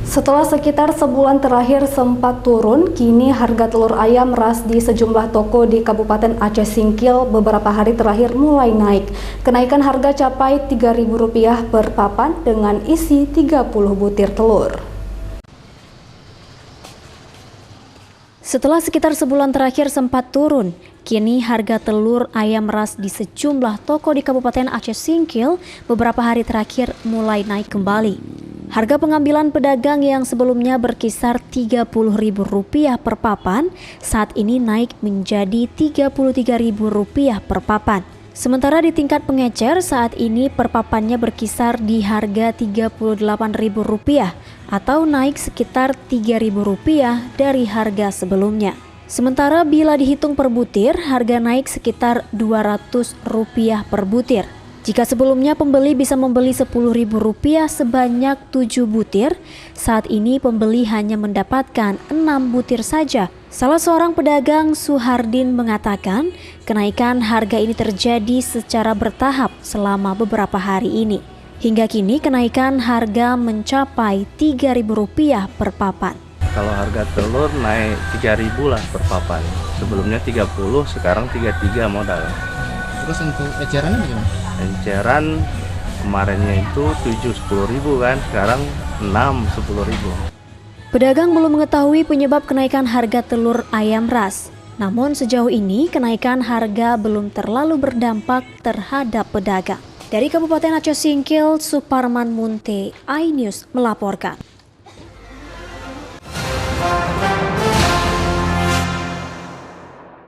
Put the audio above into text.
Setelah sekitar sebulan terakhir sempat turun, kini harga telur ayam ras di sejumlah toko di Kabupaten Aceh Singkil beberapa hari terakhir mulai naik. Kenaikan harga capai Rp3.000 per papan dengan isi 30 butir telur. Setelah sekitar sebulan terakhir sempat turun, kini harga telur ayam ras di sejumlah toko di Kabupaten Aceh Singkil beberapa hari terakhir mulai naik kembali. Harga pengambilan pedagang yang sebelumnya berkisar Rp30.000 per papan, saat ini naik menjadi Rp33.000 per papan. Sementara di tingkat pengecer saat ini per papannya berkisar di harga Rp38.000 atau naik sekitar Rp3.000 dari harga sebelumnya. Sementara bila dihitung per butir, harga naik sekitar Rp200 per butir. Jika sebelumnya pembeli bisa membeli Rp10.000 sebanyak 7 butir, saat ini pembeli hanya mendapatkan 6 butir saja. Salah seorang pedagang, Suhardin, mengatakan kenaikan harga ini terjadi secara bertahap selama beberapa hari ini. Hingga kini kenaikan harga mencapai Rp3.000 per papan. Kalau harga telur naik Rp3.000 lah per papan. Sebelumnya 30, sekarang 33 modal. Terus untuk ecerannya bagaimana? Enceran kemarinnya itu 7-10 ribu kan, sekarang 6-10 ribu. Pedagang belum mengetahui penyebab kenaikan harga telur ayam ras. Namun sejauh ini kenaikan harga belum terlalu berdampak terhadap pedagang. Dari Kabupaten Aceh Singkil, Suparman Munte, iNews melaporkan.